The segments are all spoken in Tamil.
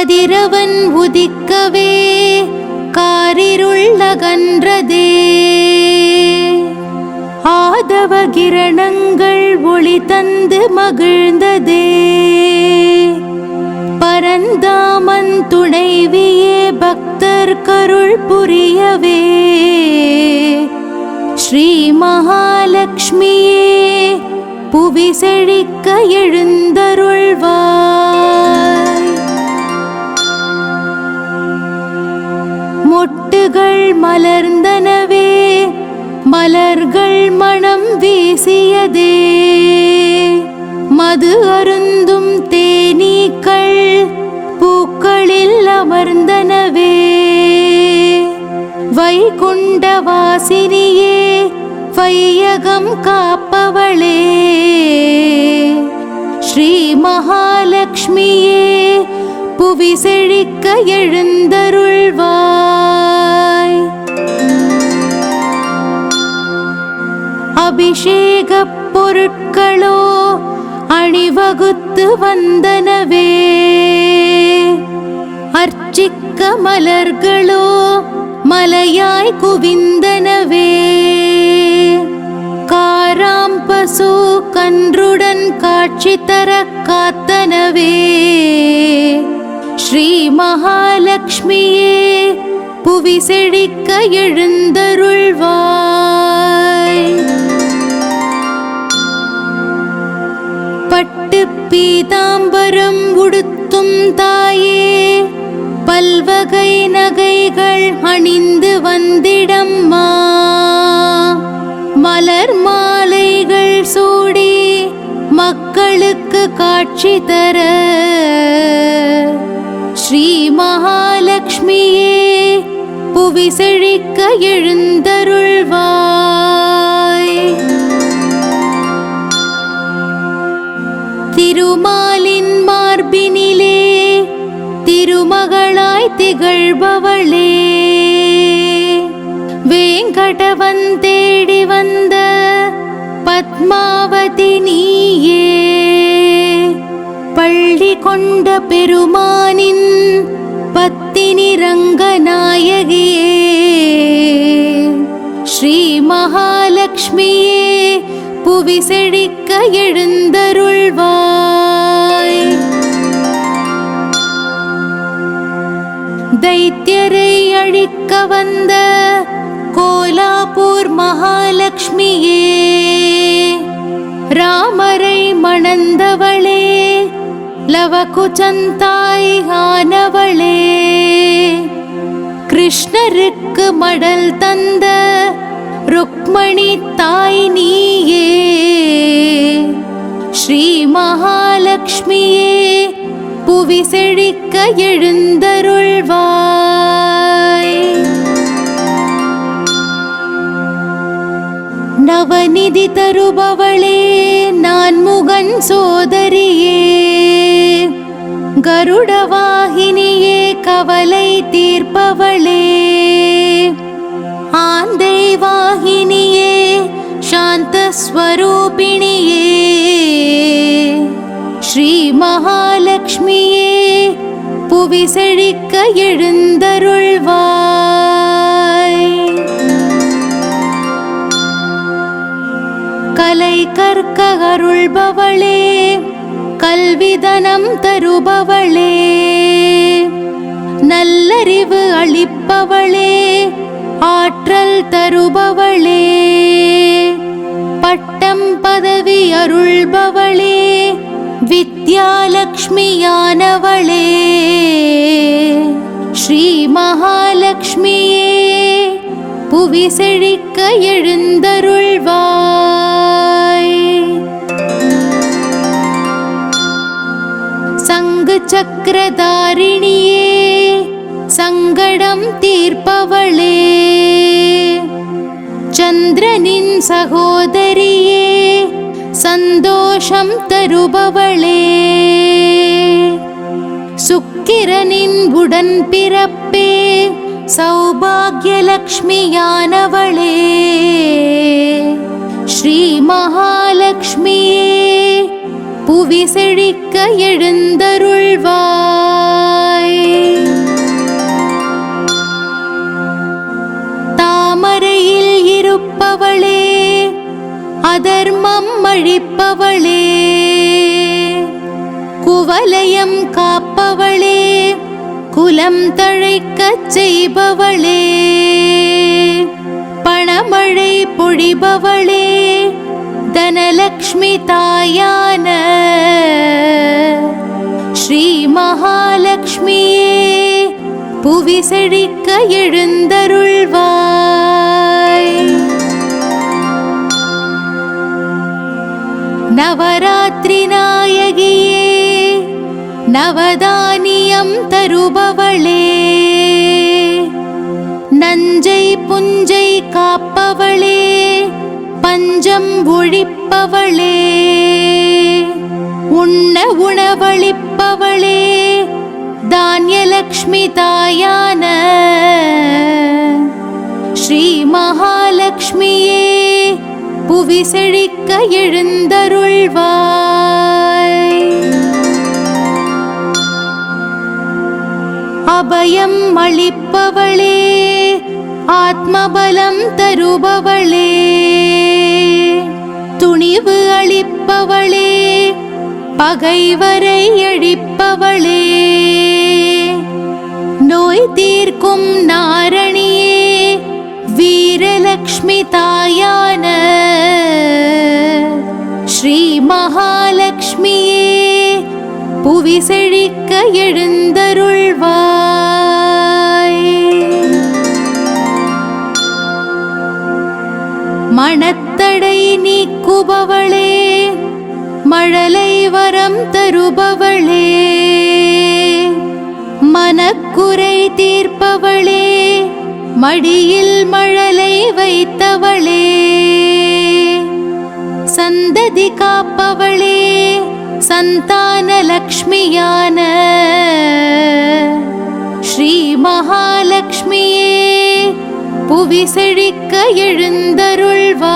கதிரவன் உதிக்கவே காரிருள் அகன்றதே. ஆதவ கிரணங்கள் ஒளி தந்து மகிழ்ந்ததே. பரந்தாமன் துணைவியே பக்தர் கருள் புரியவே. ஸ்ரீ மகாலட்சுமியே புவி செழிக்க எழுந்தருள்வாய். மொட்டுகள் மலர்ந்தனவே மலர்கள் மனம் வீசியதே. மது அருந்தும் தேனீக்கள் பூக்களில் அமர்ந்தனவே. வைகுண்ட வாசினியே வையகம் காப்பவளே. ஸ்ரீ மகாலட்சுமியே புவி செழிக்க எழுந்தருள்வாய். அபிஷேக பொருட்களோ அணிவகுத்து வந்தனவே. அர்ச்சிக்க மலர்களோ மலையாய் குவிந்தனவே. காராம்பசு கன்றுடன் காட்சி தர காத்தனவே. ஸ்ரீ மகாலட்சுமியே புவி செழிக்க எழுந்தருள்வாய். பட்டு பீதாம்பரம் உடுத்தும் தாயே பல்வகை நகைகள் அணிந்து வந்திடம்மா. மலர் மாலைகள் சூடி மக்களுக்கு காட்சி தர. ஸ்ரீ மகாலட்சுமியே புவி செழிக்க எழுந்தருள்வாய். திருமாலின் மார்பினிலே திருமகளாய் திகழ்பவளே. வேங்கடவன் தேடி வந்த பத்மாவதி நீயே. பள்ளி கொண்ட பெருமானின் பத்தினி ரங்கநாயகியே. ஸ்ரீ மகாலட்சுமியே புவி செழிக்க எழுந்தருள்வாய். தைத்தியரை அழிக்க வந்த கோலாப்பூர் மகாலட்சுமியே. ராமரை மணந்தவளே லவகுச்சந்தாய் ஆனவளே. கிருஷ்ணருக்கு மடல் தந்த ருக்மணி தாய் நீயே. ஸ்ரீ மகாலட்சுமியே புவி செழிக்க எழுந்தருள்வாய். நவநிதி தருபவளே நான்முகன் சோதரியே. கருடவாகினியே கவலை தீர்ப்பவளே. ஆந்தை வாகினியே சாந்த ஸ்வரூபிணியே. ஸ்ரீ மகாலட்சுமியே புவி செழிக்க எழுந்தருள்வாய். கலை கற்க அருள்பவளே கல்விதனம் தருபவளே. நல்லறிவு அளிப்பவளே ஆற்றல் தருபவளே. பட்டம் பதவி அருள்பவளே வித்யாலக்ஷ்மியானவளே. ஸ்ரீ மகாலட்சுமியே புவி செழிக்க எழுந்தருள்வாய். சங்கு சக்கரதாரிணியே சங்கடம் தீர்ப்பவளே. சந்திரனின் சகோதரியே சந்தோஷம் தருபவளே. சுக்கிரனின் உடன் பிறப்பே சௌபாக்யலக்ஷ்மியானவளே. ஸ்ரீ மகாலட்சுமியே புவி செழிக்க எழுந்தருள்வாய். தாமரையில் இருப்பவளே, அதர்மம் அழிப்பவளே, குவலயம் காப்பவளே, குலம் தழைக்கச் செய்பவளே, பணமழை பொழிபவளே, தனலக்ஷ்மி தாயான ஸ்ரீ மகாலட்சுமியே, புவி செழிக்க எழுந்தருள்வாய். நவராத்திரி நாயகியே, நவதானியம் தருபவளே, நஞ்சை புஞ்சை காப்பவளே, பஞ்சம் ஒழிப்பவளே, உண்ண உணவளிப்பவளே, தானியலக்ஷ்மி தாயான ஸ்ரீ மகாலட்சுமியே, புவி செழிக்க எழுந்தருள்வாய். அபயம் அளிப்பவளே, ஆத்மபலம் தருபவளே, துணிவு அளிப்பவளே, பகைவரை அழிப்பவளே, நோய் தீர்க்கும் நாரணியே, வீரலக்ஷ்மி தாயான ஸ்ரீ மகாலட்சுமியே, புவி செழிக்க எழுந்தருள்வாய். மனத்தடை நீக்குபவளே, மழலை வரம் தருபவளே, மனக்குறை தீர்ப்பவளே, மடியில் மழலை வைத்தவளே, சந்ததி காப்பவளே, சந்தான லக்ஷ்மியான ஸ்ரீ மகாலட்சுமியே, புவி செழிக்க எழுந்தருள்வாய்.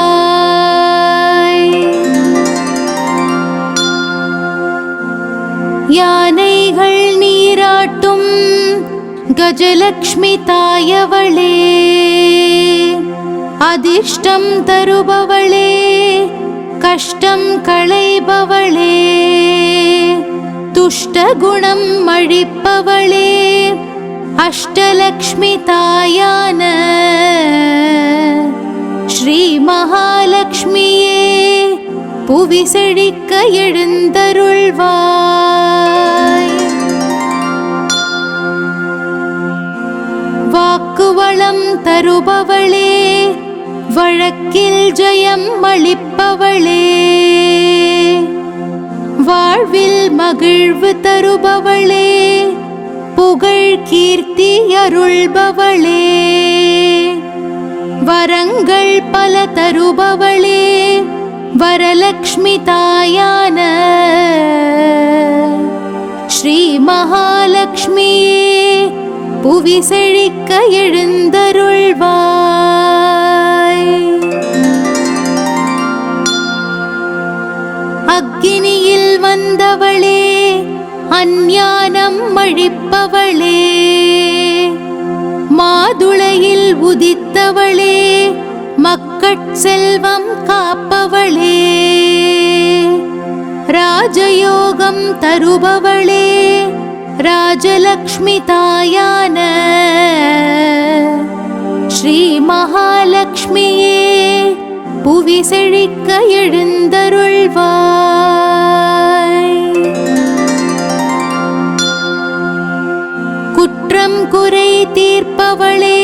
யானைகள் நீராட்டும் கஜலக்ஷ்மி தாயவளே, அதிர்ஷ்டம் தருபவளே, கஷ்டம் களைபவளே, துஷ்ட குணம் அழிப்பவளே, அஷ்டலக்ஷ்மி தாயான ஸ்ரீ மகாலட்சுமியே, புவி செழிக்க எழுந்தருள்வாய். வாக்குவளம் தருபவளே, வழக்கில் ஜெயம் அளிப்பவளே, வாழ்வில் மகிழ்வு தருபவளே, புகழ் கீர்த்தி அருள்பவளே, வரங்கள் பல தருபவளே, வரலக்ஷ்மி தாயான ஸ்ரீ மகாலட்சுமியே, புவி செழிக்க எழுந்தருள்வாய். அக்கினியில் வந்தவளே, அஞ்ஞானம் அழிப்பவளே, மாதுளையில் உதித்தவளே, மக்கட் செல்வம் காப்பவளே, ராஜயோகம் தருபவளே, ராஜலக்ஷ்மி தாயான ஸ்ரீ மகாலட்சுமியே, புவி செழிக்க எழுந்தருள்வாய். குற்றம் குறை தீர்ப்பவளே,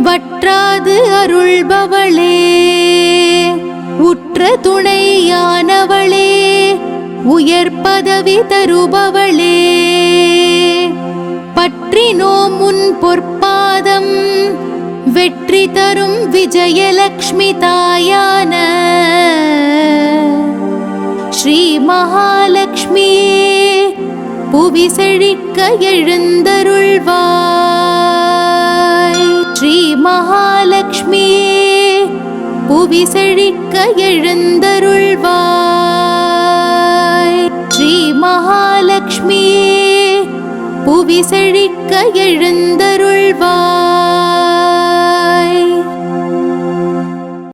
வற்றாது அருள்பவளே, உற்ற துணையானவளே, உயர் பதவி தருபவளே, பற்றினோம் உன் பொற்பாதம், வெற்றி தரும் விஜயலக்ஷ்மி தாயான ஸ்ரீ மகாலட்சுமியே, புவி செழிக்க எழுந்தருள்வாய். ஸ்ரீ மகாலட்சுமியே, புவி செழிக்க எழுந்தருள்வாய். ஸ்ரீ மகாலட்சுமியே, புவி புவி செழிக்க எழுந்தருள்வாய்.